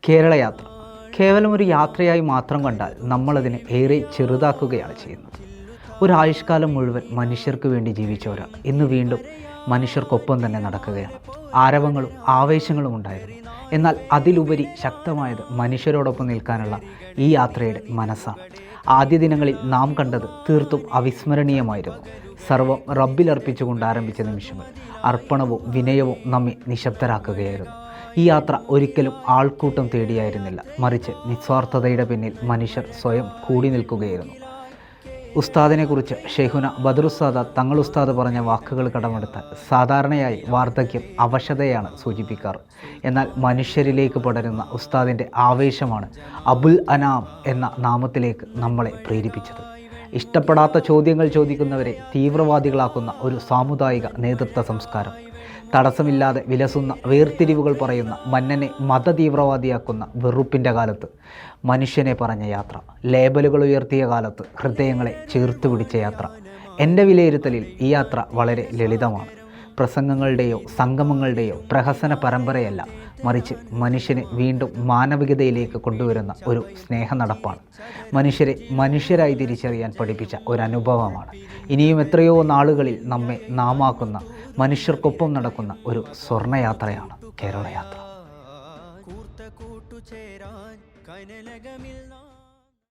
കേരളയാത്ര കേവലം ഒരു യാത്രയായി മാത്രം കണ്ടാൽ നമ്മളതിനെ ഏറെ ചെറുതാക്കുകയാണ് ചെയ്യുന്നത്. ഒരായുഷ്കാലം മുഴുവൻ മനുഷ്യർക്ക് വേണ്ടി ജീവിച്ച ഒരാൾ ഇന്ന് വീണ്ടും മനുഷ്യർക്കൊപ്പം തന്നെ നടക്കുകയാണ്. ആരവങ്ങളും ആവേശങ്ങളും ഉണ്ടായിരുന്നു. എന്നാൽ അതിലുപരി ശക്തമായത് മനുഷ്യരോടൊപ്പം നിൽക്കാനുള്ള ഈ യാത്രയുടെ മനസ്സാണ്. ആദ്യ ദിനങ്ങളിൽ നാം കണ്ടത് തീർത്തും അവിസ്മരണീയമായിരുന്നു. സർവം റബ്ബിലർപ്പിച്ചുകൊണ്ട് ആരംഭിച്ച നിമിഷങ്ങൾ അർപ്പണവും വിനയവും നമ്മെ നിശബ്ദരാക്കുകയായിരുന്നു. ഈ യാത്ര ഒരിക്കലും ആൾക്കൂട്ടം തേടിയായിരുന്നില്ല, മറിച്ച് നിസ്വാർത്ഥതയുടെ പിന്നിൽ മനുഷ്യർ സ്വയം കൂടി നിൽക്കുകയായിരുന്നു. ഉസ്താദിനെക്കുറിച്ച് ഷെയ്ഖുന ബദറുസ്സാദ തങ്ങൾ ഉസ്താദ് പറഞ്ഞ വാക്കുകൾ കടമെടുത്താൽ സാധാരണയായി വാർദ്ധക്യം അവശതയാണ് സൂചിപ്പിക്കാറ്. എന്നാൽ മനുഷ്യരിലേക്ക് പടരുന്ന ഉസ്താദിൻ്റെ ആവേശമാണ് അബുൽ അനാം എന്ന നാമത്തിലേക്ക് നമ്മളെ പ്രേരിപ്പിച്ചത്. ഇഷ്ടപ്പെടാത്ത ചോദ്യങ്ങൾ ചോദിക്കുന്നവരെ തീവ്രവാദികളാക്കുന്ന ഒരു സാമുദായിക നേതൃത്വ സംസ്കാരം, തടസ്സമില്ലാതെ വിലസുന്ന വേർതിരിവുകൾ പറയുന്ന മന്നനെ മതതീവ്രവാദിയാക്കുന്ന വെറുപ്പിൻ്റെ കാലത്ത് മനുഷ്യനെ പറഞ്ഞ യാത്ര, ലേബലുകൾ ഉയർത്തിയ കാലത്ത് ഹൃദയങ്ങളെ ചേർത്ത് പിടിച്ച യാത്ര. എൻ്റെ വിലയിരുത്തലിൽ ഈ യാത്ര വളരെ ലളിതമാണ്. പ്രസംഗങ്ങളുടെയോ സംഗമങ്ങളുടെയോ പ്രഹസന പരമ്പരയല്ല, മറിച്ച് മനുഷ്യനെ വീണ്ടും മാനവികതയിലേക്ക് കൊണ്ടുവരുന്ന ഒരു സ്നേഹനടപ്പാണ്. മനുഷ്യരെ മനുഷ്യരായി തിരിച്ചറിയാൻ പഠിപ്പിച്ച ഒരനുഭവമാണ്. ഇനിയും എത്രയോ നാളുകളിൽ നമ്മെ നാമാക്കുന്ന, മനുഷ്യർക്കൊപ്പം നടക്കുന്ന ഒരു സ്വർണ്ണയാത്രയാണ് കേരളയാത്ര.